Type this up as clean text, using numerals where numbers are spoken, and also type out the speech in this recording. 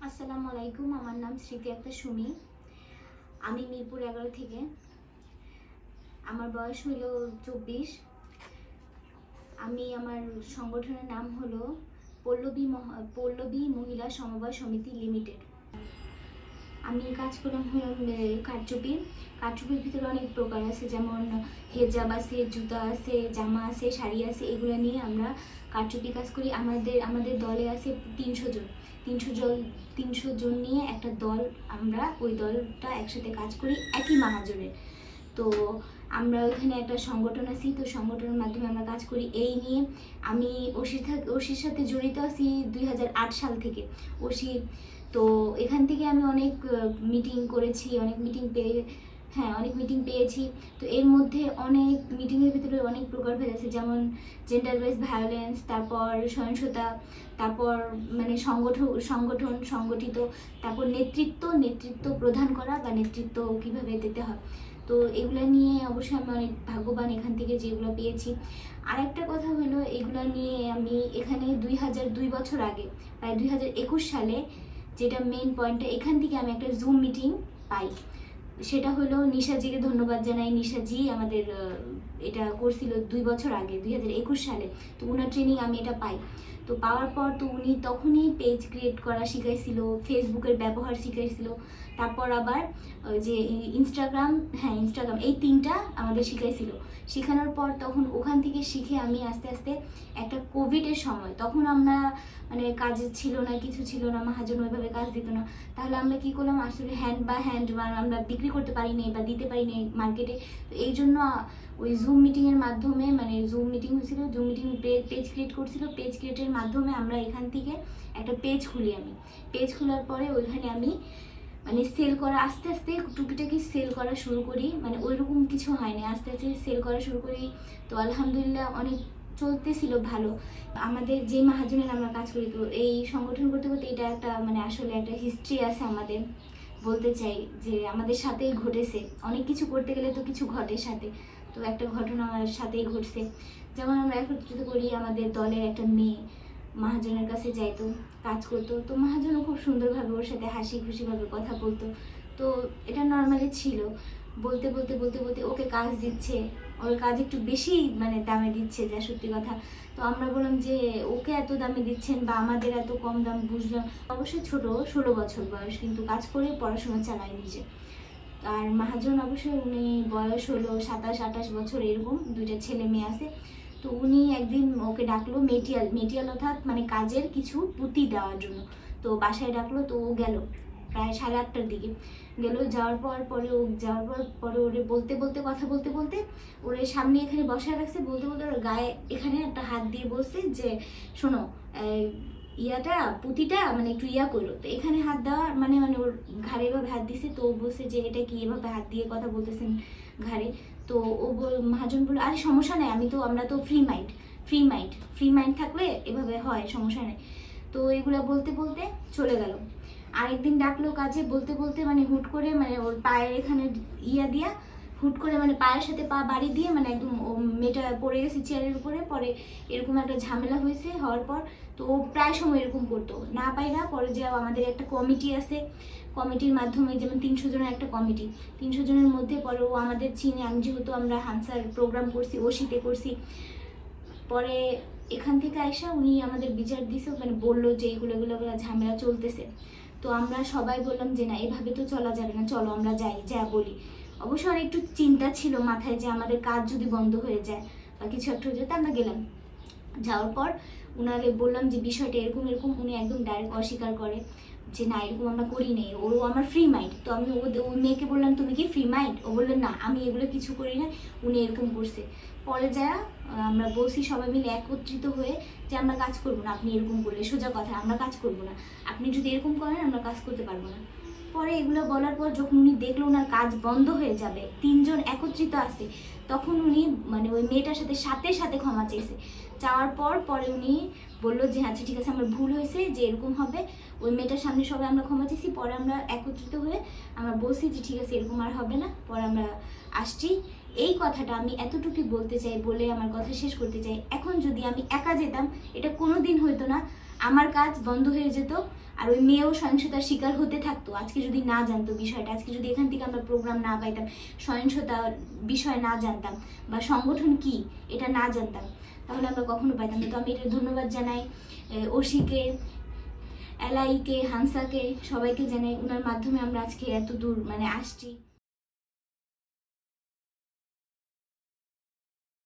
আসসালামু আলাইকুম। আমার নাম স্মৃতি আক্তার সুমি। আমি মিরপুর 11 থেকে। আমার বয়স হলো 24। আমি আমার সংগঠনের নাম হলো পল্লবী মহিলা সমবায় সমিতি লিমিটেড। আমি কাজ করলাম হলো কারচুপির ভিতরে অনেক প্রকার আছে, যেমন হেজাব আছে, জুতা আছে, জামা আছে, শাড়ি আছে। এগুলো নিয়ে আমরা কারচুপি কাজ করি। আমাদের দলে আছে 300 জন। 300 জন নিয়ে একটা দল। আমরা ওই দলটা একসাথে কাজ করি একই মাহাজনের। তো আমরা ওইখানে একটা সংগঠন আছি, তো সংগঠনের মাধ্যমে আমরা কাজ করি। এই নিয়ে আমি ওসির সাথে জড়িত আছি 2008 সাল থেকে। ওসি তো এখান থেকে আমি অনেক মিটিং করেছি, অনেক মিটিং পেয়েছি। তো এর মধ্যে অনেক মিটিংয়ের ভিতরে অনেক প্রকারভেদ আছে, যেমন জেন্ডার বেস ভায়োলেন্স, তারপর সহিংসতা, তারপর মানে সংগঠিত, তারপর নেতৃত্ব প্রদান করা বা নেতৃত্ব কিভাবে দিতে হয়। তো এগুলো নিয়ে অবশ্যই আমি অনেক ভাগ্যবান এখান থেকে যেগুলো পেয়েছি। আর একটা কথা হলো, এগুলো নিয়ে আমি এখানে 2002 বছর আগে, প্রায় 2021 সালে, যেটা মেইন পয়েন্টটা, এখান থেকে আমি একটা জুম মিটিং পাই। সেটা হলো নিশাজিকে ধন্যবাদ জানাই। নিশাজি আমাদের এটা করছিল 2 বছর আগে, 2021 সালে। তো ওনার ট্রেনিং আমি এটা পাই। তো পাওয়ার পর তো উনি তখনই পেজ ক্রিয়েট করা শিখাইছিল, ফেসবুকের ব্যবহার শিখাইছিল, তারপর আবার যে ইনস্টাগ্রাম, এই 3টা আমাদের শিখাইছিল। শেখানোর পর তখন ওখান থেকে শিখে আমি আস্তে আস্তে একটা কোভিডের সময়, তখন আমরা মানে কাজ ছিল না, কিছু ছিল না, মহাজন ওইভাবে কাজ দিত না। তাহলে আমরা কি করলাম, আসলে হ্যান্ড আমরা বিক্রি করতে পারিনি বা দিতে পারিনি মার্কেটে। তো এই জন্য ওই জুম মিটিংয়ের মাধ্যমে, মানে জুম মিটিং হয়েছিল, জুম মিটিং পেজ ক্রিয়েট করছিল। পেজ ক্রিয়েটের মাধ্যমে আমরা এখান থেকে একটা পেজ খুলি। আমি পেজ খোলার পরে ওইখানে আমি মানে সেল করা, আস্তে আস্তে টুকিটাকি সেল করা শুরু করি। মানে ওইরকম কিছু হয়নি, আস্তে আস্তে সেল করা শুরু করি। তো আলহামদুলিল্লাহ অনেক চলতেছিল ভালো। আমাদের যে মাহাজনের আমরা কাজ করি, তো এই সংগঠন করতে করতে এটা একটা মানে আসলে একটা হিস্ট্রি আছে আমাদের। বলতে চাই যে আমাদের সাথেই ঘটেছে, অনেক কিছু করতে গেলে তো কিছু ঘটে সাথে। তো একটা ঘটনা আমার সাথেই ঘটছে। যেমন আমরা একত্রিত করি, আমাদের দলের একটা মেয়ে মহাজনের কাছে যাইতো, কাজ করতো। তো মহাজনও খুব সুন্দরভাবে ওর সাথে হাসি খুশিভাবে কথা বলতো। তো এটা নর্মালি ছিল। বলতে বলতে বলতে বলতে ওকে কাজ দিচ্ছে, ওর কাজ একটু বেশি মানে দামে দিচ্ছে, যা সত্যি কথা। তো আমরা বললাম যে ওকে এত দামে দিচ্ছেন বা আমাদের এত কম দাম, বুঝলাম। অবশ্যই ছোট, 16 বছর বয়স, কিন্তু কাজ করে পড়াশোনা চালায় নিজে। আর মহাজন অবশ্যই উনি বয়স হলো 27-28 বছর, এরকম 2টা ছেলে মেয়ে আছে। তো উনি একদিন ওকে ডাকলো মেটিয়াল অর্থাৎ মানে কাজের কিছু পুঁতি দেওয়ার জন্য। তো বাসায় ডাকলো, তো ও গেল প্রায় 8:30টার দিকে। যাওয়ার পরে ওরে কথা বলতে ওরে সামনে এখানে বসায় রাখছে। বলতে বলতে ওর গায়ে এখানে একটা হাত দিয়ে বলছে যে শোনো, পুঁতিটা মানে একটু করো। তো এখানে হাত দেওয়া মানে ওর ঘাড়ে এভাবে হাত দিছে। তো ও বলছে যে এটা কি এভাবে হাত দিয়ে কথা বলতেছেন ঘাড়ে। তো মহাজন বললো, আরে সমস্যা নেই, আমরা তো ফ্রি মাইন্ড থাকলে এভাবে হয়, সমস্যা নেই। তো এগুলো বলতে বলতে চলে গেল। আরেকদিন ডাকলো কাজে, বলতে বলতে মানে হুট করে মানে ওর পায়ের এখানে দিয়া হুট করে মানে পায়ের সাথে পা বাড়ি দিয়ে মানে একদম মেয়েটা পড়ে গেছে চেয়ারের উপরে। পরে এরকম একটা ঝামেলা হওয়ার পর তো ও প্রায় সময় এরকম করতো, না পাইরা পরে যে আমাদের একটা কমিটি আছে, কমিটির মাধ্যমে, যেমন 300 জনের একটা কমিটি, 300 জনের মধ্যে পরে ও আমাদের চিনে। আমি যেহেতু আমরা হানসার প্রোগ্রাম করছি, ওশিতে করছি, পরে এখান থেকে আইসা উনি আমাদের বিচার দিছে, মানে বললো যে এগুলো ঝামেলা চলতেছে। তো আমরা সবাই বললাম যে না, এভাবে তো চলা যাবে না, চলো আমরা যাই, যা বলি। অবশ্য অনেক একটু চিন্তা ছিল মাথায় যে আমাদের কাজ যদি বন্ধ হয়ে যায় বা কিছু একটা হয়ে যায়। তো আমরা গেলাম। যাওয়ার পর উনারে বললাম যে বিষয়টা এরকম এরকম। উনি একদম ডাইরেক্ট অস্বীকার করে যে না, এরকম আমরা করি নাই, ও আমার ফ্রি মাইন্ড। তো আমি ওই মেয়েকে বললাম, তুমি কি ফ্রি মাইন্ড? ও বললেন না, আমি এগুলো কিছু করি না, উনি এরকম করছে। পরে যা আমরা বলছি সবাই মিলে একত্রিত হয়ে যে আমরা কাজ করবো না, আপনি এরকম করলে, সোজা কথা, আমরা কাজ করবো না, আপনি যদি এরকম করেন আমরা কাজ করতে পারবো না। পরে এগুলো বলার পর যখন উনি দেখলো ওনার কাজ বন্ধ হয়ে যাবে, 3 জন একত্রিত আছে, তখন উনি মানে ওই মেয়েটার সাথে সাথে ক্ষমা চেয়েছে। চাওয়ার পরে উনি বললো যে আচ্ছা ঠিক আছে, আমার ভুল হয়েছে, যে এরকম হবে। ওই মেয়েটার সামনে সবাই আমরা ক্ষমা চেয়েছি। পরে আমরা একত্রিত হয়ে আমরা বলছি যে ঠিক আছে, এরকম আর হবে না, পরে আমরা আসছি। এই কথাটা আমি এতটুকুই বলতে চাই, বলে আমার কথা শেষ করতে চাই। এখন যদি আমি একা যেতাম, এটা কোনো দিন হইতো না। আমার কাজ বন্ধ হয়ে যেত, আর ওই মেয়েও সহিংসতার শিকার হতে থাকতো। আজকে যদি না জানতো বিষয়টা, আজকে যদি এখান থেকে আমরা প্রোগ্রাম না পাইতাম, সহিংসতার বিষয় না জানতাম বা সংগঠন কি এটা না জানতাম, তাহলে আমরা কখনো পাইতাম না। তো আমি এটা ধন্যবাদ জানাই ওশিকে, এলাইকে, হানসাকে, সবাইকে জানাই, ওনার মাধ্যমে আমরা আজকে এত দূর মানে আসছি।